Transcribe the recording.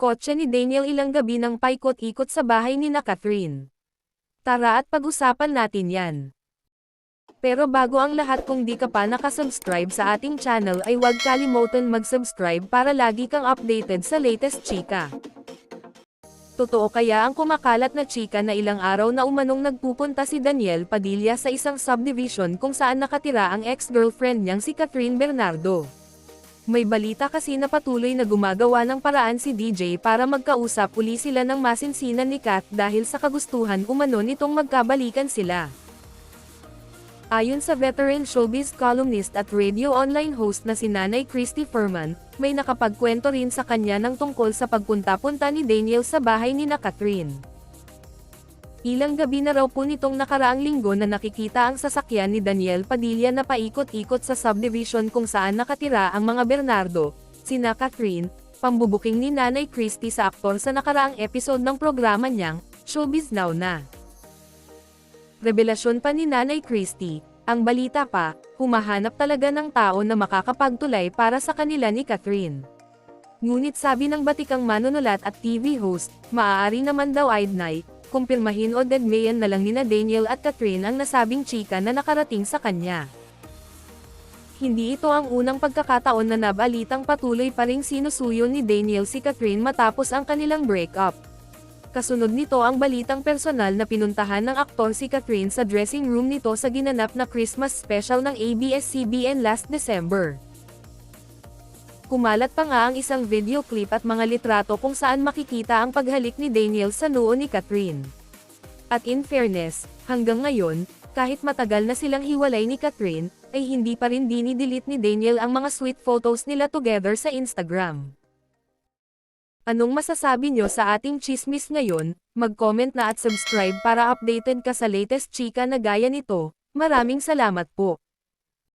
kotse ni Daniel ilang gabi nang paikot-ikot sa bahay ni Catherine. Tara at pag-usapan natin yan. Pero bago ang lahat, kung di ka pa nakasubscribe sa ating channel ay huwag kalimutan mag-subscribe para lagi kang updated sa latest chika. Totoo kaya ang kumakalat na chika na ilang araw na umanong nagpupunta si Daniel Padilla sa isang subdivision kung saan nakatira ang ex-girlfriend niyang si Catherine Bernardo? May balita kasi na patuloy na gumagawa ng paraan si DJ para magkausap uli sila ng masinsinan ni Kat dahil sa kagustuhan umano nitong magkabalikan sila. Ayon sa veteran showbiz columnist at radio online host na si Nanay Christy Furman, may nakapagkwento rin sa kanya ng tungkol sa pagpunta-punta ni Daniel sa bahay ni Catherine. Ilang gabi na raw po nitong nakaraang linggo na nakikita ang sasakyan ni Daniel Padilla na paikot-ikot sa subdivision kung saan nakatira ang mga Bernardo, sina Catherine, pambubuking ni Nanay Christy sa aktor sa nakaraang episode ng programa niyang, Showbiz Now na. Revelasyon pa ni Nanay Christy, ang balita pa, humahanap talaga ng tao na makakapagtulay para sa kanila ni Catherine. Ngunit sabi ng batikang manunulat at TV host, maaari naman daw Idnay, kumpirmahin o dedmayan na lang nina Daniel at Catherine ang nasabing chika na nakarating sa kanya. Hindi ito ang unang pagkakataon na nabalitang patuloy pa ring sinusuyo ni Daniel si Catherine matapos ang kanilang breakup. Kasunod nito ang balitang personal na pinuntahan ng aktor si Catherine sa dressing room nito sa ginanap na Christmas special ng ABS-CBN last December. Kumalat pa nga ang isang video clip at mga litrato kung saan makikita ang paghalik ni Daniel sa noo ni Catherine. At in fairness, hanggang ngayon, kahit matagal na silang hiwalay ni Catherine, ay hindi pa rin dinidelete ni Daniel ang mga sweet photos nila together sa Instagram. Anong masasabi nyo sa ating chismis ngayon? Mag-comment na at subscribe para updated ka sa latest chika na gaya nito. Maraming salamat po.